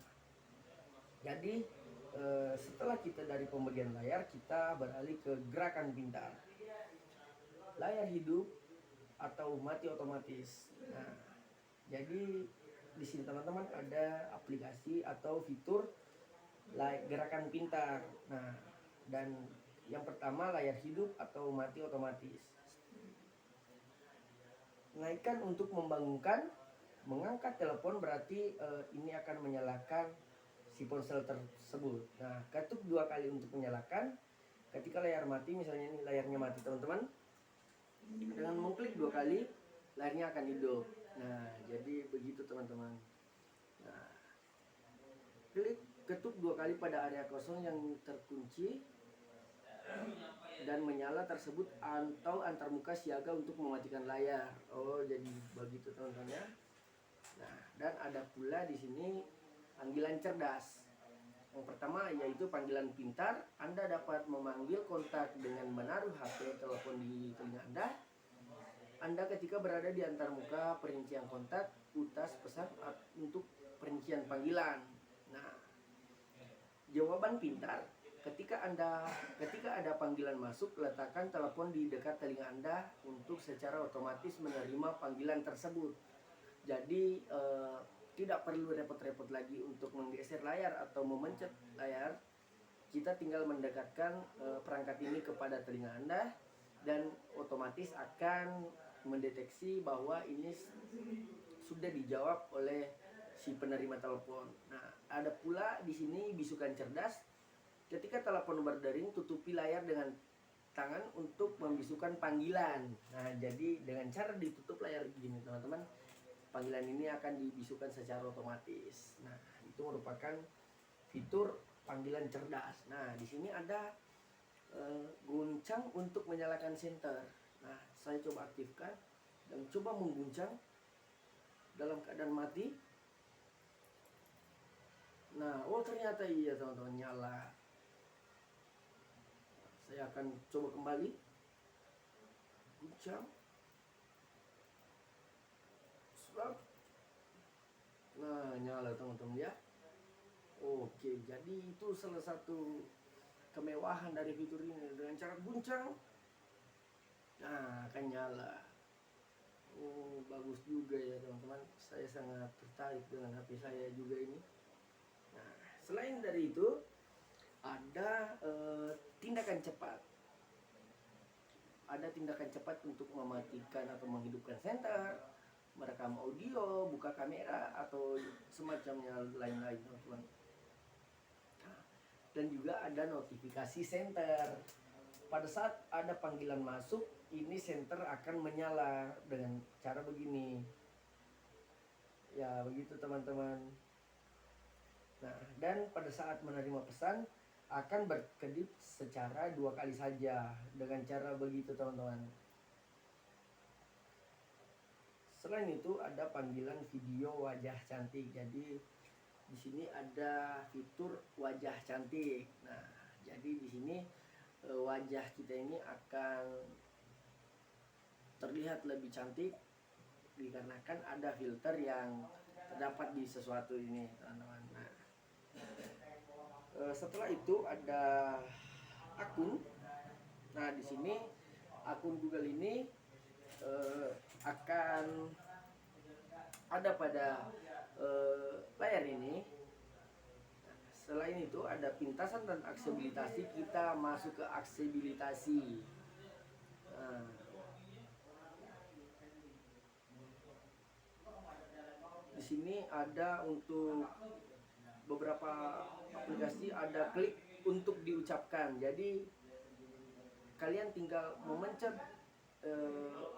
jadi setelah kita dari pembagian layar, kita beralih ke gerakan pintar. Layar hidup atau mati otomatis. Nah, jadi di sini teman-teman ada aplikasi atau fitur gerakan pintar. Nah, dan yang pertama layar hidup atau mati otomatis. Naikkan untuk membangunkan, mengangkat telepon berarti ini akan menyalakan si ponsel tersebut. Nah, ketuk 2 kali untuk menyalakan. Ketika layar mati, misalnya ini layarnya mati teman-teman, dengan mengklik 2 kali layarnya akan hidup. Nah, jadi begitu teman-teman. Nah, ketuk 2 kali pada area kosong yang terkunci dan menyala tersebut atau antarmuka siaga untuk mematikan layar. Oh, jadi begitu teman-teman ya. Nah, dan ada pula di sini panggilan cerdas. Yang pertama yaitu panggilan pintar. Anda dapat memanggil kontak dengan menaruh HP telepon di telinga Anda. Anda ketika berada di antarmuka perincian kontak, utas pesan untuk perincian panggilan. Nah, jawaban pintar. Ketika ada panggilan masuk, letakkan telepon di dekat telinga Anda untuk secara otomatis menerima panggilan tersebut. Jadi tidak perlu repot-repot lagi untuk menggeser layar atau memencet layar. Kita tinggal mendekatkan perangkat ini kepada telinga Anda dan otomatis akan mendeteksi bahwa ini sudah dijawab oleh si penerima telepon. Nah, ada pula di sini bisukan cerdas. Ketika telepon berdering, tutupi layar dengan tangan untuk membisukan panggilan. Nah, jadi dengan cara ditutup layar begini teman-teman, panggilan ini akan dibisukan secara otomatis. Nah, itu merupakan fitur panggilan cerdas. Nah, di sini ada guncang untuk menyalakan senter. Nah, saya coba aktifkan dan coba mengguncang dalam keadaan mati. Nah, oh ternyata iya teman-teman, nyala. Saya akan coba kembali guncang. Nah, nyala teman-teman ya. Oke, jadi itu salah satu kemewahan dari fitur ini. Dengan cara guncang, nah akan nyala. Oh, bagus juga ya teman-teman. Saya sangat tertarik dengan HP saya juga ini. Nah, selain dari itu ada tindakan cepat. Ada tindakan cepat untuk mematikan atau menghidupkan senter, merekam audio, buka kamera, atau semacamnya lain-lain teman-teman. Dan juga ada notifikasi senter. Pada saat ada panggilan masuk, ini senter akan menyala dengan cara begini. Ya, begitu teman-teman. Nah, dan pada saat menerima pesan akan berkedip secara 2 kali saja dengan cara begitu teman-teman. Selain itu ada panggilan video wajah cantik. Jadi di sini ada fitur wajah cantik. Nah, jadi di sini wajah kita ini akan terlihat lebih cantik dikarenakan ada filter yang terdapat di sesuatu ini teman-teman. Nah, setelah itu ada akun. Nah, di sini akun Google ini akan ada pada layar ini. Selain itu ada pintasan dan aksesibilitasi. Kita masuk ke aksesibilitasi. Nah, di sini ada untuk beberapa aplikasi ada klik untuk diucapkan. Jadi kalian tinggal memencet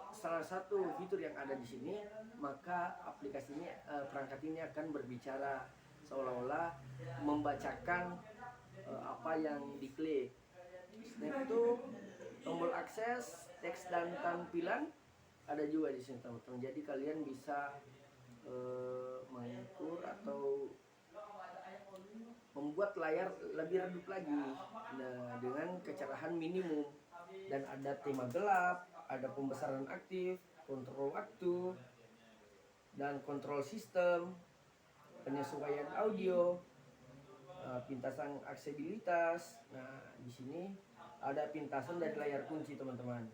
salah satu fitur yang ada di sini, maka aplikasi ini perangkat ini akan berbicara seolah-olah membacakan apa yang diklik. Selain itu tombol akses, teks dan tampilan ada juga di sini teman-teman. Jadi kalian bisa mengukur atau membuat layar lebih redup lagi, nah, dengan kecerahan minimum. Dan ada tema gelap, ada pembesaran aktif, kontrol waktu, dan kontrol sistem, penyesuaian audio, pintasan aksesibilitas. Nah, di sini ada pintasan dari layar kunci teman-teman.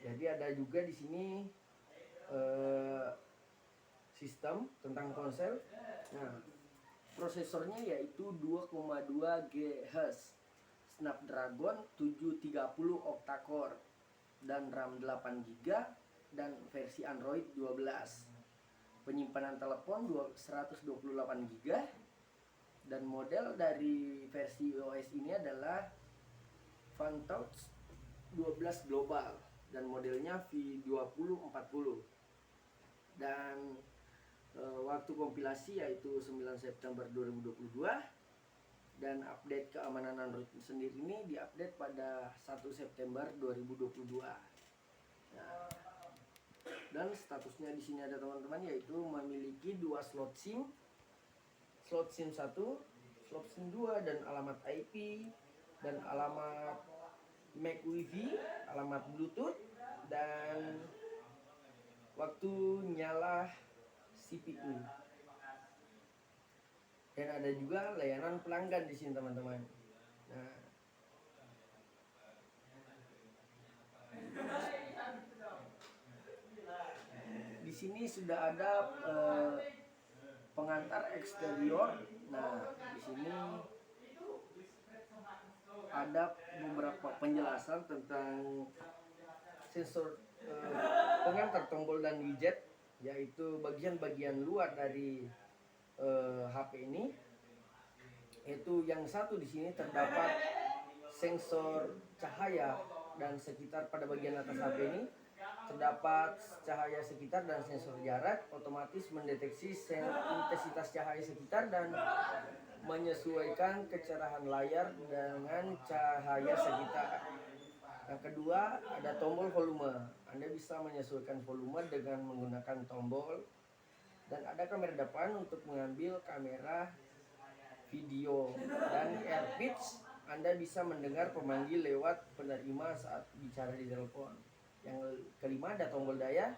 Jadi ada juga di sini sistem tentang ponsel. Nah, prosesornya yaitu 2,2 GHz, Snapdragon 730 octa-core, dan RAM 8 GB, dan versi Android 12. Penyimpanan telepon 128 GB, dan model dari versi iOS ini adalah Fantouch 12 Global, dan modelnya V2040. Dan waktu kompilasi yaitu 9 September 2022, dan update keamanan Android sendiri ini diupdate pada 1 September 2022. Nah, dan statusnya di sini ada teman-teman, yaitu memiliki 2 slot SIM 1, slot SIM 2, dan alamat IP, dan alamat MAC WiFi, alamat Bluetooth, dan waktu nyala CPU. Dan ada juga layanan pelanggan di sini teman-teman. Nah, di sini sudah ada pengantar eksterior. Nah, di sini ada beberapa penjelasan tentang sensor pengantar tombol dan widget, yaitu bagian-bagian luar dari HP ini. Yaitu yang satu di sini terdapat sensor cahaya dan sekitar. Pada bagian atas HP ini terdapat cahaya sekitar dan sensor jarak, otomatis mendeteksi intensitas cahaya sekitar dan menyesuaikan kecerahan layar dengan cahaya sekitar. Yang kedua, ada tombol volume. Anda bisa menyesuaikan volume dengan menggunakan tombol. Dan ada kamera depan untuk mengambil kamera video. Dan air pitch, Anda bisa mendengar pemanggil lewat penerima saat bicara di telepon. Yang kelima, ada tombol daya.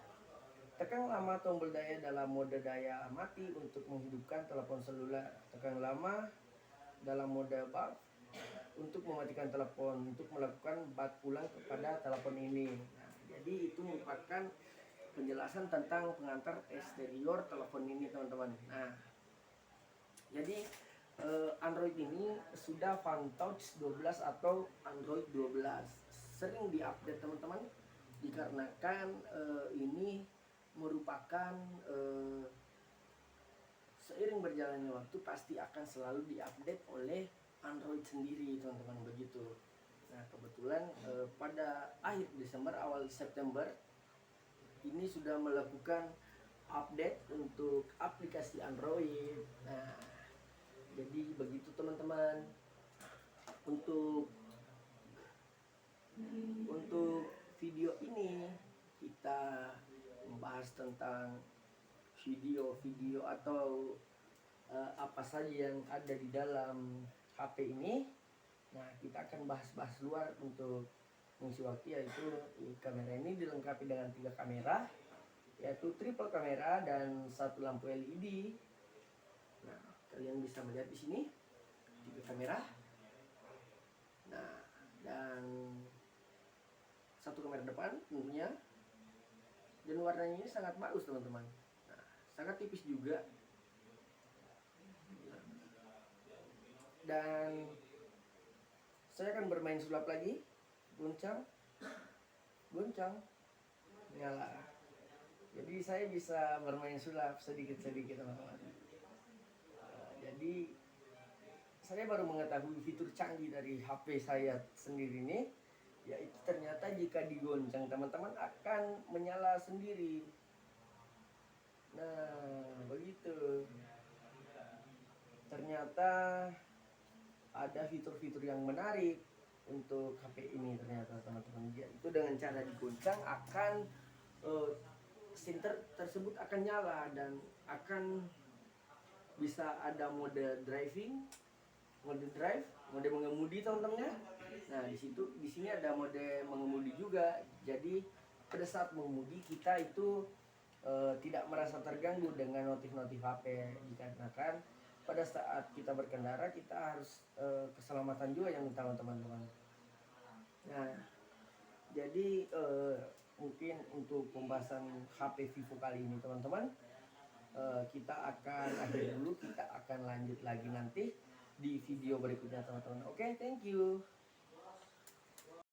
Tekan lama tombol daya dalam mode daya mati untuk menghidupkan telepon seluler. Tekan lama dalam mode bulb untuk mematikan telepon, untuk melakukan bat pulang kepada telepon ini. Nah, jadi itu merupakan penjelasan tentang pengantar eksterior telepon ini teman-teman. Nah, jadi Android ini sudah Fantouch 12 atau Android 12. Sering diupdate teman-teman, dikarenakan ini merupakan seiring berjalannya waktu pasti akan selalu diupdate oleh Android sendiri teman-teman, begitu. Nah, kebetulan pada akhir Desember awal September ini sudah melakukan update untuk aplikasi Android. Nah, jadi begitu teman-teman. Untuk video ini kita membahas tentang video-video atau apa saja yang ada di dalam HP ini. Nah, kita akan bahas-bahas luar untuk mengisi waktu, yaitu kamera ini dilengkapi dengan 3 kamera, yaitu triple kamera dan 1 lampu LED. Nah, kalian bisa melihat di sini 3 kamera. Nah, dan 1 kamera depan tentunya. Dan warnanya ini sangat bagus teman-teman. Nah, sangat tipis juga. Dan saya akan bermain sulap lagi. Goncang, nyala. Jadi saya bisa bermain sulap sedikit-sedikit teman-teman. Jadi saya baru mengetahui fitur canggih dari HP saya sendiri ini, yaitu ternyata jika digoncang teman-teman akan menyala sendiri. Nah, begitu. Ternyata ada fitur-fitur yang menarik untuk HP ini ternyata teman-teman. Itu dengan cara digoncang akan center tersebut akan nyala dan akan bisa ada mode driving, mode drive, mode mengemudi teman-teman ya. Nah, di sini ada mode mengemudi juga. Jadi pada saat mengemudi kita itu tidak merasa terganggu dengan notif-notif HP, dikarenakan pada saat kita berkendara kita harus keselamatan juga yang utama teman-teman. Nah, jadi mungkin untuk pembahasan HP Vivo kali ini teman-teman. Kita akan akhir dulu, kita akan lanjut lagi nanti di video berikutnya teman-teman. Oke, thank you.